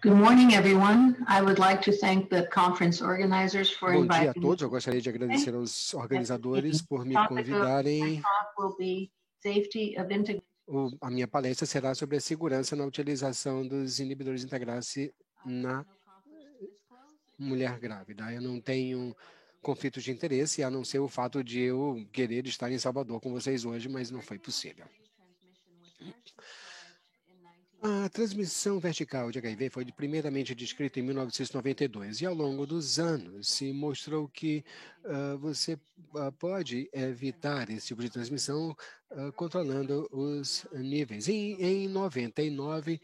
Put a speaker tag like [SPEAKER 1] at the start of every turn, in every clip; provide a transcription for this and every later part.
[SPEAKER 1] Good morning, everyone. I would like to thank the conference organizers for
[SPEAKER 2] Bom dia a
[SPEAKER 1] inviting
[SPEAKER 2] todos.
[SPEAKER 1] me.
[SPEAKER 2] Eu gostaria de agradecer aos organizadores por me
[SPEAKER 1] The topic of
[SPEAKER 2] convidarem.
[SPEAKER 1] my talk will be safety of
[SPEAKER 2] A minha palestra será sobre a segurança na utilização dos inibidores de integrase na mulher grávida. Eu não tenho conflito de interesse, a não ser o fato de eu querer estar em Salvador com vocês hoje, mas não foi possível. A transmissão vertical de HIV foi primeiramente descrita em 1992 e ao longo dos anos se mostrou que você pode evitar esse tipo de transmissão controlando os níveis. Em 99,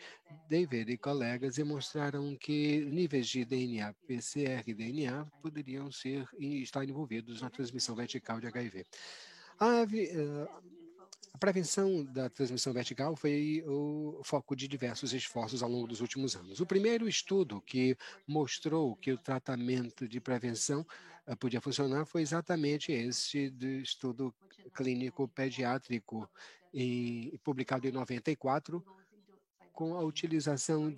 [SPEAKER 2] David e colegas demonstraram que níveis de DNA, PCR e DNA poderiam estar envolvidos na transmissão vertical de HIV. A prevenção da transmissão vertical foi o foco de diversos esforços ao longo dos últimos anos. O primeiro estudo que mostrou que o tratamento de prevenção podia funcionar foi exatamente esse do estudo clínico pediátrico publicado em 94, com a utilização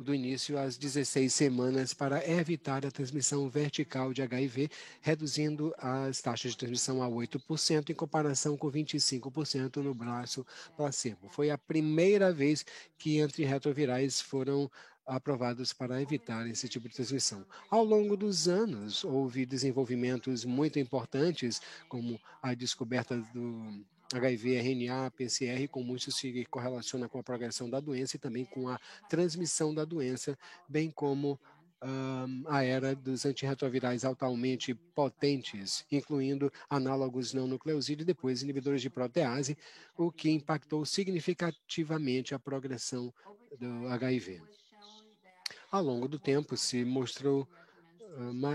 [SPEAKER 2] do início às 16 semanas para evitar a transmissão vertical de HIV, reduzindo as taxas de transmissão a 8%, em comparação com 25% no braço placebo. Foi a primeira vez que antirretrovirais foram aprovados para evitar esse tipo de transmissão. Ao longo dos anos, houve desenvolvimentos muito importantes, como a descoberta do HIV, RNA, PCR, como isso se correlaciona com a progressão da doença e também com a transmissão da doença, bem como a era dos antirretrovirais altamente potentes, incluindo análogos não nucleosídeos e depois inibidores de protease, o que impactou significativamente a progressão do HIV. Ao longo do tempo, se mostrou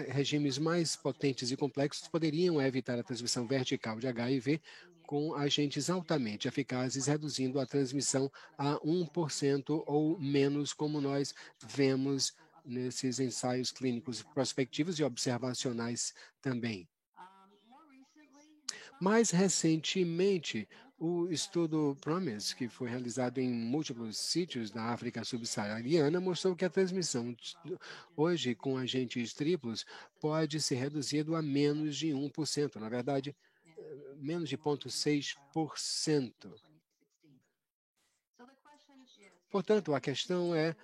[SPEAKER 2] regimes mais potentes e complexos poderiam evitar a transmissão vertical de HIV com agentes altamente eficazes, reduzindo a transmissão a 1% ou menos, como nós vemos nesses ensaios clínicos prospectivos e observacionais também. Mais recentemente, o estudo PROMISE, que foi realizado em múltiplos sítios da África subsaariana, mostrou que a transmissão hoje com agentes triplos pode ser reduzido a menos de 1%, na verdade, menos de 0,6%. Portanto, a questão é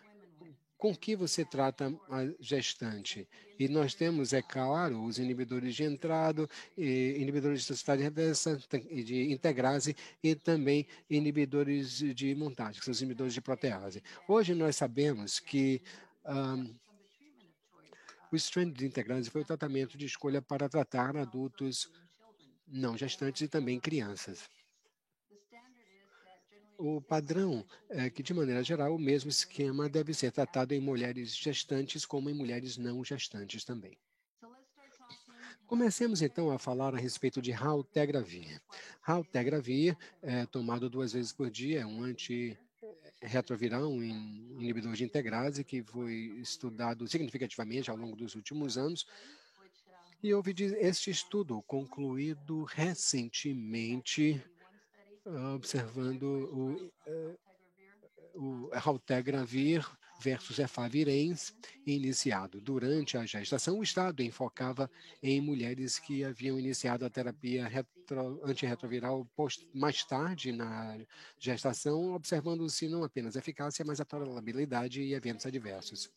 [SPEAKER 2] com que você trata a gestante. E nós temos, é claro, os inibidores de entrada, inibidores de toxicidade reversa, de integrase e também inibidores de montagem, que são os inibidores de protease. Hoje nós sabemos que o strand de integrase foi o tratamento de escolha para tratar adultos não gestantes e também crianças. O padrão é que, de maneira geral, o mesmo esquema deve ser tratado em mulheres gestantes como em mulheres não gestantes também. Comecemos, então, a falar a respeito de raltegravir. Raltegravir é tomado 2 vezes por dia, é um antirretroviral, um inibidor de integrase que foi estudado significativamente ao longo dos últimos anos. E houve este estudo concluído recentemente, observando o raltegravir versus efavirenz, iniciado durante a gestação. O estudo enfocava em mulheres que haviam iniciado a terapia antirretroviral mais tarde na gestação, observando-se não apenas eficácia, mas a tolerabilidade e eventos adversos.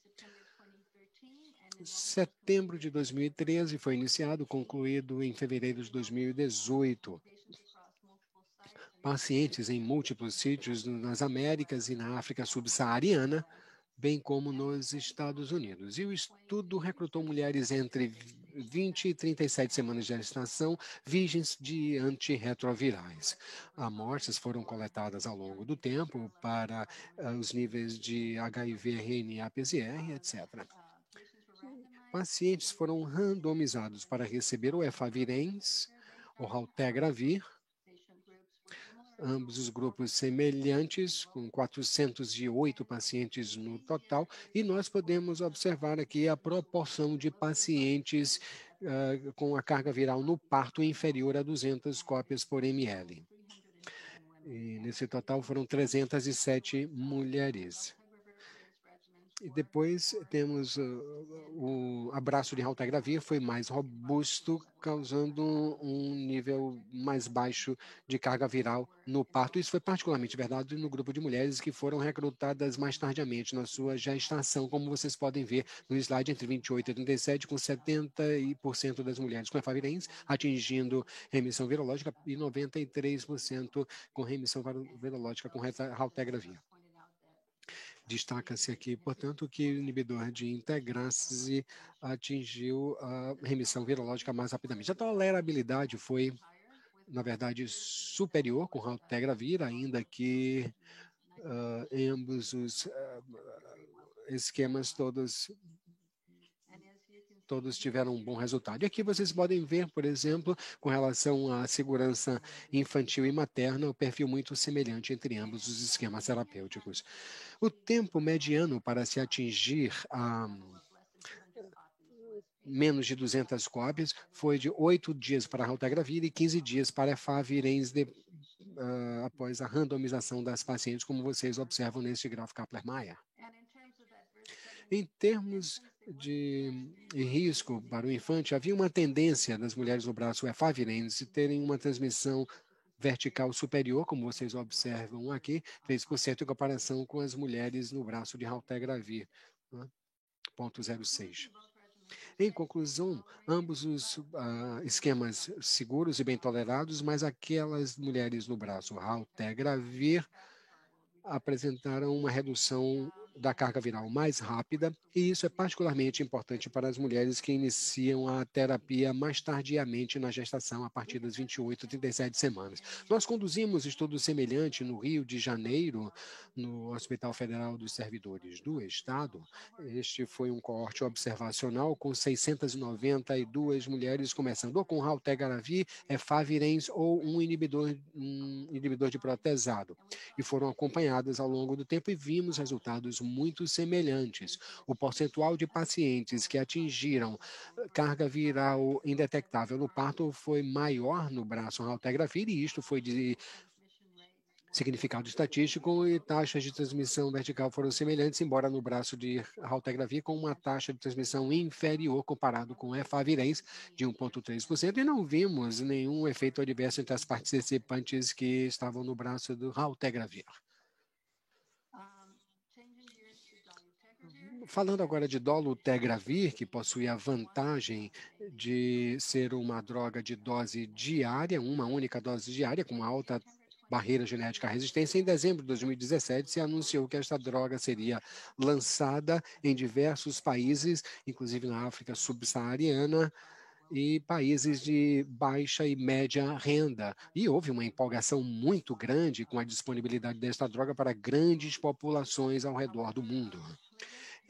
[SPEAKER 2] Setembro de 2013 foi iniciado, concluído em fevereiro de 2018. Pacientes em múltiplos sítios nas Américas e na África subsaariana, bem como nos Estados Unidos. E o estudo recrutou mulheres entre 20 e 37 semanas de gestação, virgens de antirretrovirais. Amostras foram coletadas ao longo do tempo para os níveis de HIV, RNA, PCR, etc. Pacientes foram randomizados para receber o efavirenz, o raltegravir, ambos os grupos semelhantes, com 408 pacientes no total, e nós podemos observar aqui a proporção de pacientes com a carga viral no parto inferior a 200 cópias por ml. E nesse total foram 307 mulheres. E depois temos o abraço de raltegravir, foi mais robusto, causando um nível mais baixo de carga viral no parto. Isso foi particularmente verdade no grupo de mulheres que foram recrutadas mais tardiamente na sua gestação, como vocês podem ver no slide entre 28 e 37, com 70% das mulheres com efavirenz atingindo remissão virológica e 93% com remissão virológica com raltegravir. Destaca-se aqui, portanto, que o inibidor de integrase atingiu a remissão virológica mais rapidamente. A tolerabilidade foi, na verdade, superior com raltegravir, ainda que ambos os esquemas todos tiveram um bom resultado. E aqui vocês podem ver, por exemplo, com relação à segurança infantil e materna, o perfil muito semelhante entre ambos os esquemas terapêuticos. O tempo mediano para se atingir menos de 200 cópias foi de 8 dias para a raltegravir e 15 dias para efavirenz após a randomização das pacientes, como vocês observam neste gráfico Kaplan-Meier. Em termos de risco para o infante, havia uma tendência das mulheres no braço efavirenz de terem uma transmissão vertical superior, como vocês observam aqui, 3% em comparação com as mulheres no braço de raltegravir, 0,06. Em conclusão, ambos os esquemas seguros e bem tolerados, mas aquelas mulheres no braço raltegravir apresentaram uma redução da carga viral mais rápida, e isso é particularmente importante para as mulheres que iniciam a terapia mais tardiamente na gestação, a partir das 28 a 37 semanas. Nós conduzimos estudo semelhante no Rio de Janeiro, no Hospital Federal dos Servidores do Estado. Este foi um coorte observacional com 692 mulheres começando ou com raltegravir, efavirenz ou um inibidor de protesado, e foram acompanhadas ao longo do tempo e vimos resultados muito semelhantes. O percentual de pacientes que atingiram carga viral indetectável no parto foi maior no braço raltegravir, e isto foi de significado estatístico, e taxas de transmissão vertical foram semelhantes, embora no braço de raltegravir com uma taxa de transmissão inferior comparado com efavirenz de 1,3%, e não vimos nenhum efeito adverso entre as participantes que estavam no braço do raltegravir. Falando agora de dolutegravir, que possui a vantagem de ser uma droga de dose diária, uma única dose diária, com alta barreira genética à resistência, em dezembro de 2017 se anunciou que esta droga seria lançada em diversos países, inclusive na África subsaariana, e países de baixa e média renda. E houve uma empolgação muito grande com a disponibilidade desta droga para grandes populações ao redor do mundo.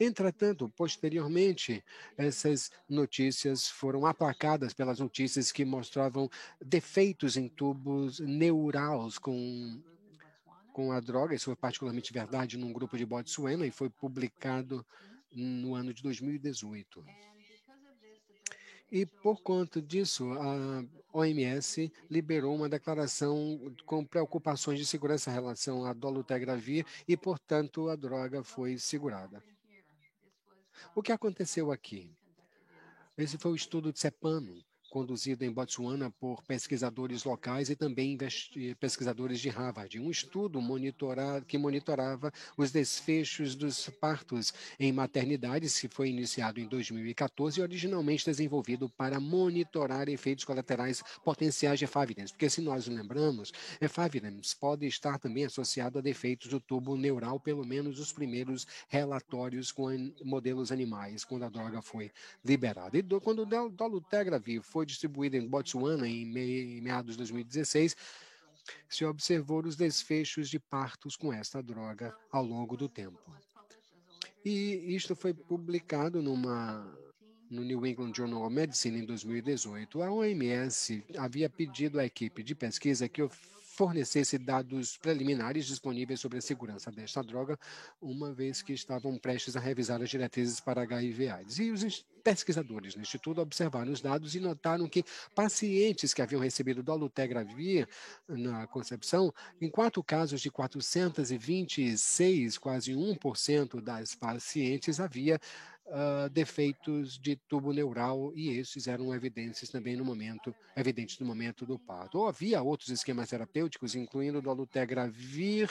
[SPEAKER 2] Entretanto, posteriormente, essas notícias foram aplacadas pelas notícias que mostravam defeitos em tubos neurais com a droga. Isso foi particularmente verdade num grupo de Botsuana e foi publicado no ano de 2018. E por conta disso, a OMS liberou uma declaração com preocupações de segurança em relação à dolutegravir e, portanto, a droga foi segurada. O que aconteceu aqui? Esse foi o estudo de CEPANO, conduzido em Botsuana por pesquisadores locais e também pesquisadores de Harvard. Um estudo que monitorava os desfechos dos partos em maternidades, que foi iniciado em 2014 e originalmente desenvolvido para monitorar efeitos colaterais potenciais de efavirenz. Porque, se nós lembramos, efavirenz pode estar também associado a defeitos do tubo neural, pelo menos os primeiros relatórios com modelos animais, quando a droga foi liberada. E quando o dolutegravir foi distribuído em Botsuana em meados de 2016, se observou os desfechos de partos com esta droga ao longo do tempo. E isto foi publicado no New England Journal of Medicine em 2018. A OMS havia pedido à equipe de pesquisa que fornecesse dados preliminares disponíveis sobre a segurança desta droga, uma vez que estavam prestes a revisar as diretrizes para HIV/AIDS. E os pesquisadores no Instituto observaram os dados e notaram que pacientes que haviam recebido dolutegravir na concepção, em 4 casos de 426, quase 1% das pacientes havia defeitos de tubo neural, e esses eram evidentes também evidentes no momento do parto. Ou havia outros esquemas terapêuticos, incluindo dolutegravir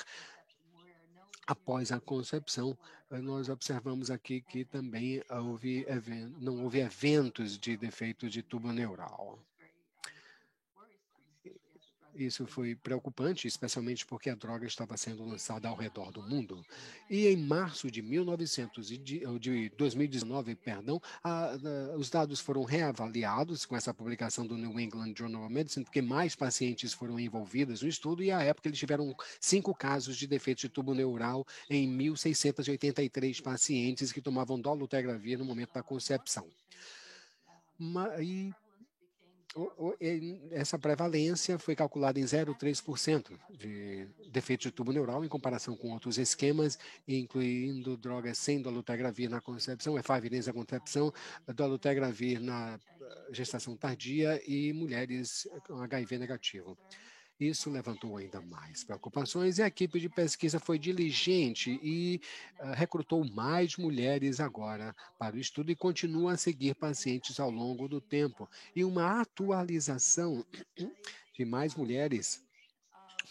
[SPEAKER 2] após a concepção. Nós observamos aqui que também não houve eventos de defeito de tubo neural. Isso foi preocupante, especialmente porque a droga estava sendo lançada ao redor do mundo. E em março de 2019, os dados foram reavaliados com essa publicação do New England Journal of Medicine, porque mais pacientes foram envolvidos no estudo, e à época eles tiveram 5 casos de defeito de tubo neural em 1.683 pacientes que tomavam dolutegravir no momento da concepção. Essa prevalência foi calculada em 0,3% de defeito de tubo neural em comparação com outros esquemas, incluindo drogas sem dolutegravir na concepção, efavirenz na concepção, dolutegravir na gestação tardia e mulheres com HIV negativo. Isso levantou ainda mais preocupações, e a equipe de pesquisa foi diligente e recrutou mais mulheres agora para o estudo e continua a seguir pacientes ao longo do tempo. E uma atualização de mais mulheres,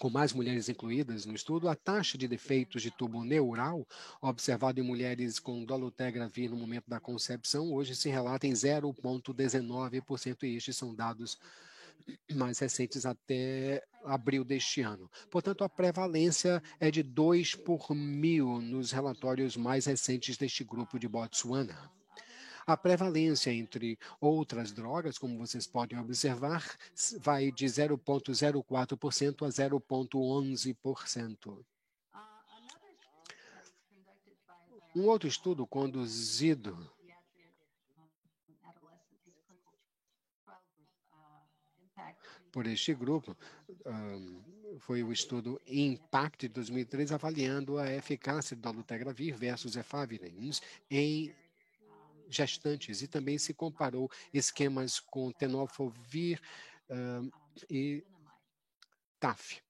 [SPEAKER 2] com mais mulheres incluídas no estudo, a taxa de defeitos de tubo neural observada em mulheres com dolutegravir no momento da concepção hoje se relata em 0,19%, e estes são dados mais recentes até abril deste ano. Portanto, a prevalência é de 2 por 1.000 nos relatórios mais recentes deste grupo de Botsuana. A prevalência entre outras drogas, como vocês podem observar, vai de 0,04% a 0,11%. Um outro estudo conduzido por este grupo foi o estudo IMPACT de 2003, avaliando a eficácia do dolutegravir versus efavirenz em gestantes, e também se comparou esquemas com tenofovir e TAF.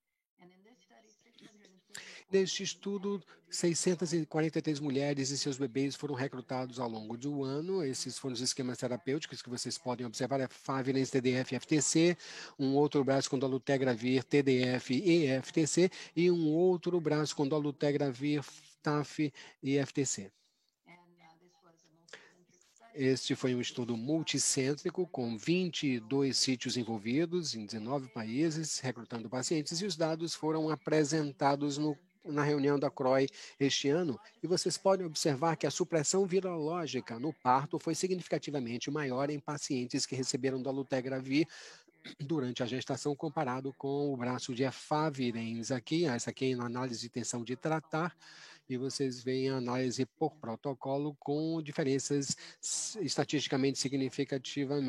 [SPEAKER 2] Neste estudo, 643 mulheres e seus bebês foram recrutados ao longo do ano. Esses foram os esquemas terapêuticos que vocês podem observar: efavirenz, TDF e FTC, um outro braço com dolutegravir, TDF e FTC, e um outro braço com dolutegravir, TAF e FTC. Este foi um estudo multicêntrico, com 22 sítios envolvidos em 19 países, recrutando pacientes, e os dados foram apresentados na reunião da CROI este ano, e vocês podem observar que a supressão virológica no parto foi significativamente maior em pacientes que receberam dolutegravir durante a gestação, comparado com o braço de efavirenz aqui. Essa aqui é a análise de intenção de tratar, e vocês veem a análise por protocolo com diferenças estatisticamente significativas.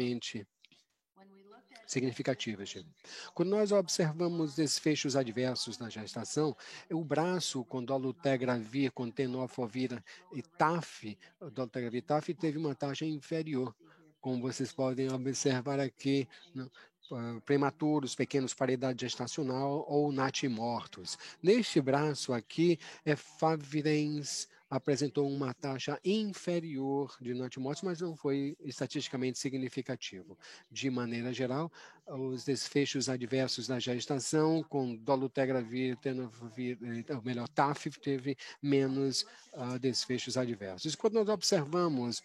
[SPEAKER 2] Quando nós observamos desfechos adversos na gestação, o braço com dolutegravir, com tenofovir e TAF, o dolutegravir TAF teve uma taxa inferior, como vocês podem observar aqui, prematuros, pequenos para a idade gestacional ou natimortos. Neste braço aqui, efavirenz apresentou uma taxa inferior de natimortos, mas não foi estatisticamente significativo. De maneira geral, os desfechos adversos na gestação com dolutegravir, tenofovir, ou melhor, TAF, teve menos desfechos adversos. Quando nós observamos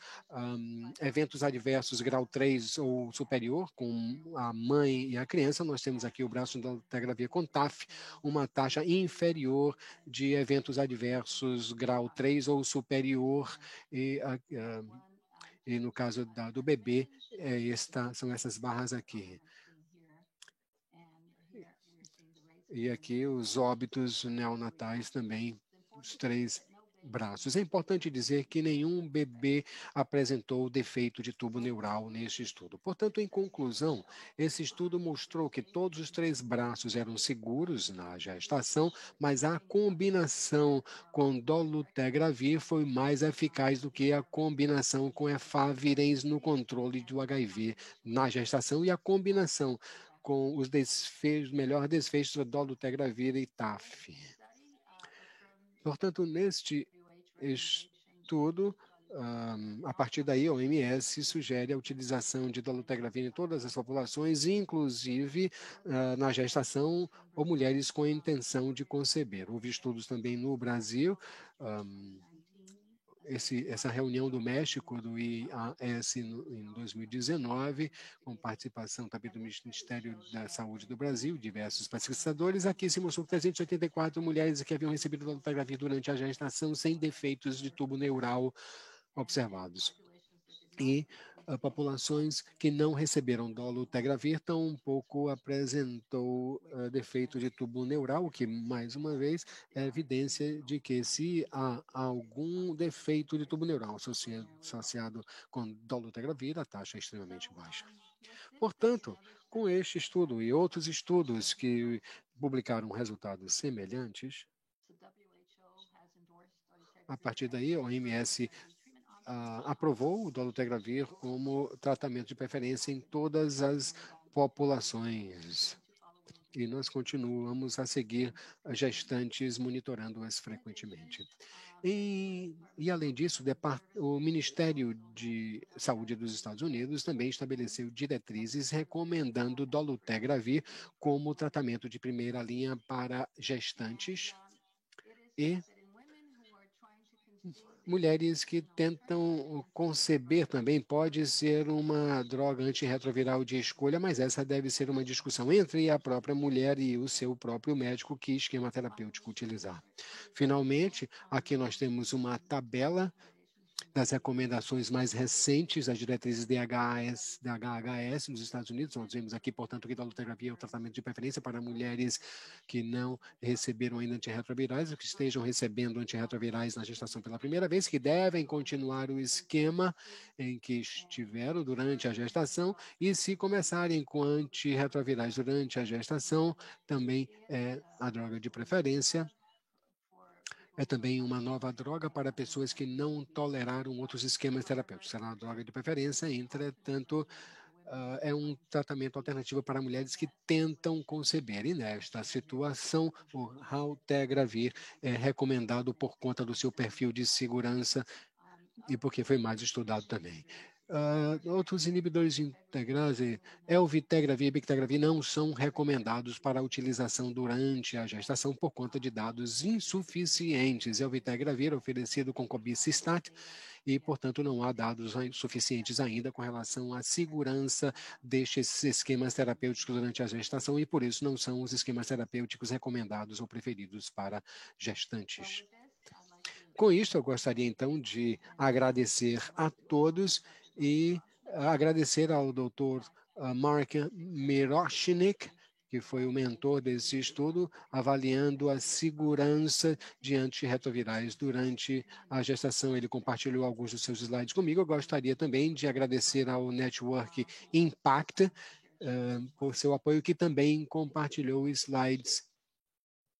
[SPEAKER 2] eventos adversos grau 3 ou superior, com a mãe e a criança, nós temos aqui o braço de dolutegravir com TAF, uma taxa inferior de eventos adversos grau 3 ou superior, e no caso do bebê, são essas barras aqui. E aqui os óbitos neonatais também, os 3 braços. É importante dizer que nenhum bebê apresentou defeito de tubo neural neste estudo. Portanto, em conclusão, esse estudo mostrou que todos os 3 braços eram seguros na gestação, mas a combinação com dolutegravir foi mais eficaz do que a combinação com efavirenz no controle do HIV na gestação e a combinação com os melhor desfechos da dolutegravir e TAF. Portanto, neste estudo, a partir daí, a OMS sugere a utilização de dolutegravir em todas as populações, inclusive na gestação ou mulheres com a intenção de conceber. Houve estudos também no Brasil, essa reunião do México, do IAS, em 2019, com participação também do Ministério da Saúde do Brasil, diversos pesquisadores. Aqui se mostrou 384 mulheres que haviam recebido dolutegravir durante a gestação sem defeitos de tubo neural observados. E populações que não receberam dolutegravir tampouco apresentou defeito de tubo neural, o que, mais uma vez, é evidência de que se há algum defeito de tubo neural associado com dolutegravir, a taxa é extremamente baixa. Portanto, com este estudo e outros estudos que publicaram resultados semelhantes, a partir daí, a OMS aprovou o dolutegravir como tratamento de preferência em todas as populações. E nós continuamos a seguir gestantes, monitorando-as frequentemente. E além disso, o Ministério de Saúde dos Estados Unidos também estabeleceu diretrizes recomendando dolutegravir como tratamento de primeira linha para gestantes e mulheres que tentam conceber também. Pode ser uma droga antirretroviral de escolha, mas essa deve ser uma discussão entre a própria mulher e o seu próprio médico que esquema terapêutico utilizar. Finalmente, aqui nós temos uma tabela das recomendações mais recentes das diretrizes DHHS nos Estados Unidos. Nós vemos aqui, portanto, que dolutegravir é o tratamento de preferência para mulheres que não receberam ainda antirretrovirais, ou que estejam recebendo antirretrovirais na gestação pela primeira vez, que devem continuar o esquema em que estiveram durante a gestação, e se começarem com antirretrovirais durante a gestação, também é a droga de preferência. É também uma nova droga para pessoas que não toleraram outros esquemas terapêuticos. Será uma droga de preferência, entretanto, é um tratamento alternativo para mulheres que tentam conceber. E nesta situação, o raltegravir é recomendado por conta do seu perfil de segurança e porque foi mais estudado também. Outros inibidores integrais, elvitegravir e bictegravir, não são recomendados para utilização durante a gestação por conta de dados insuficientes. Elvitegravir é oferecido com cobicistat e, portanto, não há dados suficientes ainda com relação à segurança destes esquemas terapêuticos durante a gestação e, por isso, não são os esquemas terapêuticos recomendados ou preferidos para gestantes. Com isso, eu gostaria, então, de agradecer a todos e agradecer ao Dr. Mark Miroshnik, que foi o mentor desse estudo, avaliando a segurança de antirretrovirais durante a gestação. Ele compartilhou alguns dos seus slides comigo. Eu gostaria também de agradecer ao Network Impact por seu apoio, que também compartilhou slides